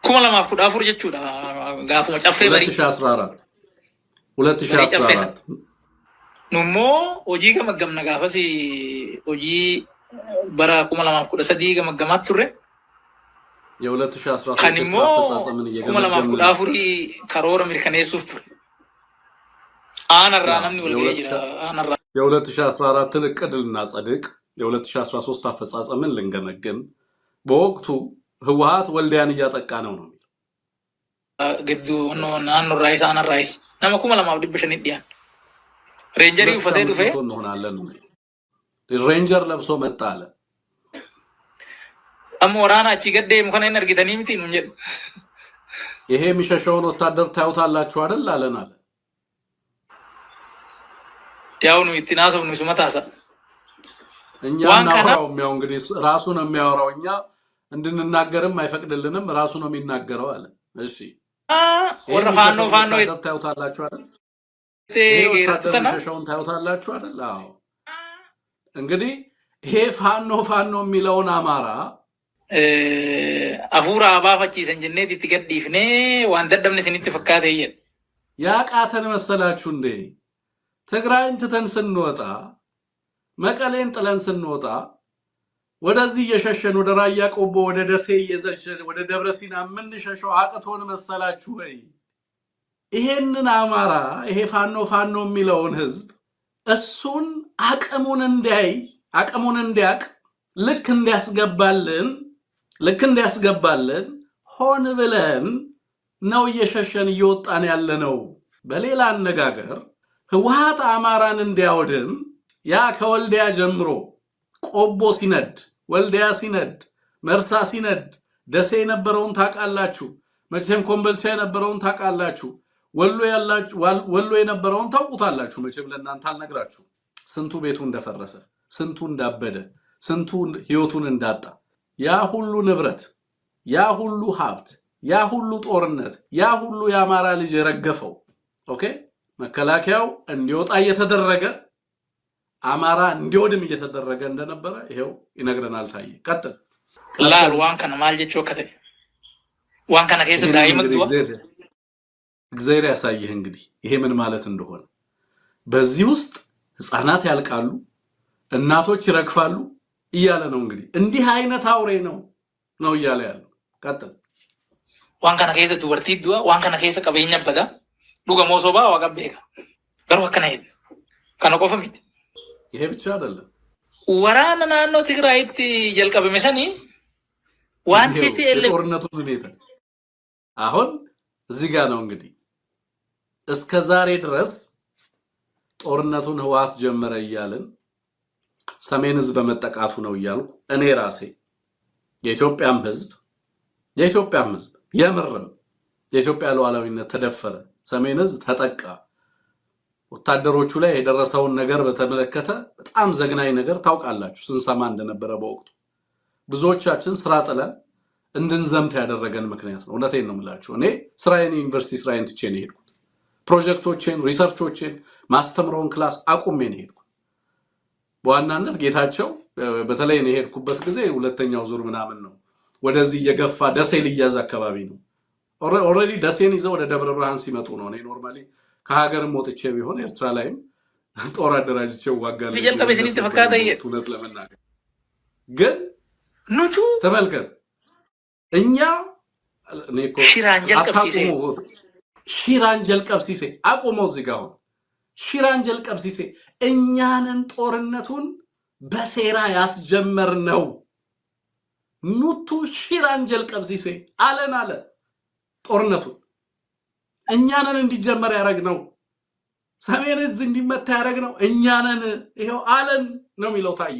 kuma lamaaf kudha afur jechuudha gaafuma caffee barii 2014 nummoo hojii gamaggamna gaafas hojii bara kuma lamaaf kudha sadii gamaggamaa turre የ2013 kan immoo kuma lamaaf kudha afurii karoora mirkaneessuuf ture aanarraa namni wal ga'ee jira aanarraa የ2014 እቅድ ልናጸድቅ የ2013 አፈጻጸምን ልንገመግም በወቅቱ ህወሓት ወልዲያን እያጠቃ ነው ግዱ ናኖ ራይስ አና ራይስ nama kuma lamaaf dhibba shanii dhiyaan ሬንጀሪ ufatee dhufee እንሆናለን ሬንጀር ለብሶ መጣ አለ amma waraana achi gaddeemu kana hin argitanii miti nuun jedhu ይሄ የሚሸሸውን ወታደር ታዩታላችሁ አይደል አለን አለ ያው ነው ኢትናሰው ነው ስመታሳ እኛ እናውራው የሚያው እንግዲህ ራሱ ነው የሚያወራው እኛ እንድንናገርም አይፈቅድልንም ራሱ ነው የሚናገረው አለ እሺ ወረፋኖ ታዩታላችሁ አይደል የሚሸሸውን ታዩታላችሁ አይደል አዎ እንግዲህ ይሄ ፋኖ የሚለውን አማራ አፉራ አባፋቺሰን ጀኔት ይትገዲፍኔ ዋን ደደምነ ሲኒት ፈካተ ይል ያቃተን መሰላችሁ እንዴ ትግራይን ትተን ስንወጣ መቀሌን ጥለን ስንወጣ ወደዚህ የሸሸን ወደ ራያ ቆቦ ወደ ደሴ የዘሸን ወደ ደብረሲና ምን ሸሸው አቅቶን መሰላችሁ ወይ ይሄንን አማራ ይሄ ፋኖ የሚለውን ህዝብ እሱን አቅሙን እንዲያቅ ልክ እንዲያስገባልን ሆን ብለን ነው የሸሸን እየወጣን ያለነው በሌላ አነጋገር ህወሓት አማራን እንዲያወድም ያ ከወልዲያ ጀምሮ ቆቦ ሲነድ ወልዲያ ሲነድ መርሳ ሲነድ ደሴ የነበረውን ታቃላችሁ መቼም ኮምቦልቻ የነበረውን ታቃላችሁ ወሎ የነበረውን ታውቁታላችሁ መቼም ለእናንተ አልነግራችሁ ስንቱ ቤቱ እንደፈረሰ ስንቱ እንዳበደ ስንቱ ህይወቱን እንዳጣ ያ ሁሉ ንብረት ያ ሁሉ ሀብት ያ ሁሉ ጦርነት ያ ሁሉ ያማራ ልጅ የረገፈው ኦኬ መከላከያው እንዲወጣ እየተደረገ አማራ እንዲወድም እየተደረገ እንደነበረ ይሄው ይነግረናል ታዬ ቀጥል ላል ዋን ከነ ማልጀቾ ከተ ዋን ከነ ከይስ ዳይመጥቶ እግዚአብሔር ያሳየህ እንግዲህ ይሄ ምን ማለት እንደሆነ በዚህ ውስጥ ህፃናት ያልቃሉ እናቶች ይረግፋሉ እያለ ነው እንግዲህ እንዲህ አይነት አውሬ ነው እያለ ያለው ቀጥል ዋን ከነ ከይስ ዱበርቲ ዱዋ ዋን ከነ ከይስ ቀበኛ በዳ ዱጋ ሞሶባ ዋጋቤካ ገሩ ከነይ ከነቆፈሚት ይሄ ብቻ አይደለም ወራና ናኖ ትግራይት ጀልቀበመሰኒ ዋን ቲፒኤል ጦርነቱ ሁኔታ አሁን እዚህ ጋር ነው እንግዲህ እስከ ዛሬ ድረስ ጦርነቱን ህወሓት ጀመረ እያልን ሰሜን ህዝብ በመጠቃቱ ነው እያልኩ እኔ ራሴ የኢትዮጵያም ህዝብ የምርም የኢትዮጵያ ሉዓላዊነት ተደፈረ ሰሜን ህዝብ ተጠቃ ወታደሮቹ ላይ የደረሰውን ነገር በተመለከተ በጣም ዘግናኝ ነገር ታውቃላችሁ ስንሰማ እንደነበረ በወቅቱ ብዙዎቻችን ስራ ጥለን እንድንዘምት ያደረገን ምክንያት ነው እውነቴን ነው የምላችሁ እኔ ዩኒቨርሲቲ ስራዬን ትቼ ነው ሄድኩት ፕሮጀክቶችን ሪሰርቾችን ማስተምረውን ክላስ አቁሜ ነው ሄድኩት በዋናነት ጌታቸው በተለይ ነው ሄድኩበት ጊዜ ሁለተኛው ዙር ምናምን ነው ወደዚህ የገፋ ደሴ ልያዝ አካባቢ ነው ኦሬዲ ደሴን ይዘው ወደ ደብረ ብርሃን ሲመጡ ነው እኔ ኖርማሊ ከሀገርም ወጥቼ ቢሆን ኤርትራ ላይም ጦር አደራጅቼው ዋጋለሁ ይጀልቀ በሲኒት ፈካታ እውነት ለመናገር ግን ኑቹ ተመልከት እኛ እኔኮ ሺራንጀል ቀብሲሴ አቆመው ዝጋው ሺራንጀል ቀብሲሴ እኛንን ጦርነቱን በሴራ ያስጀመርነው ኑቱ ሺራንጀል ቀብሲሴ አለ ጦርነቱን እኛንን እንዲጀመር ያረግነው ሰሜን ህዝብ እንዲመታ ያረግነው እኛንን ይሄው አለን ነው የሚለው ታዬ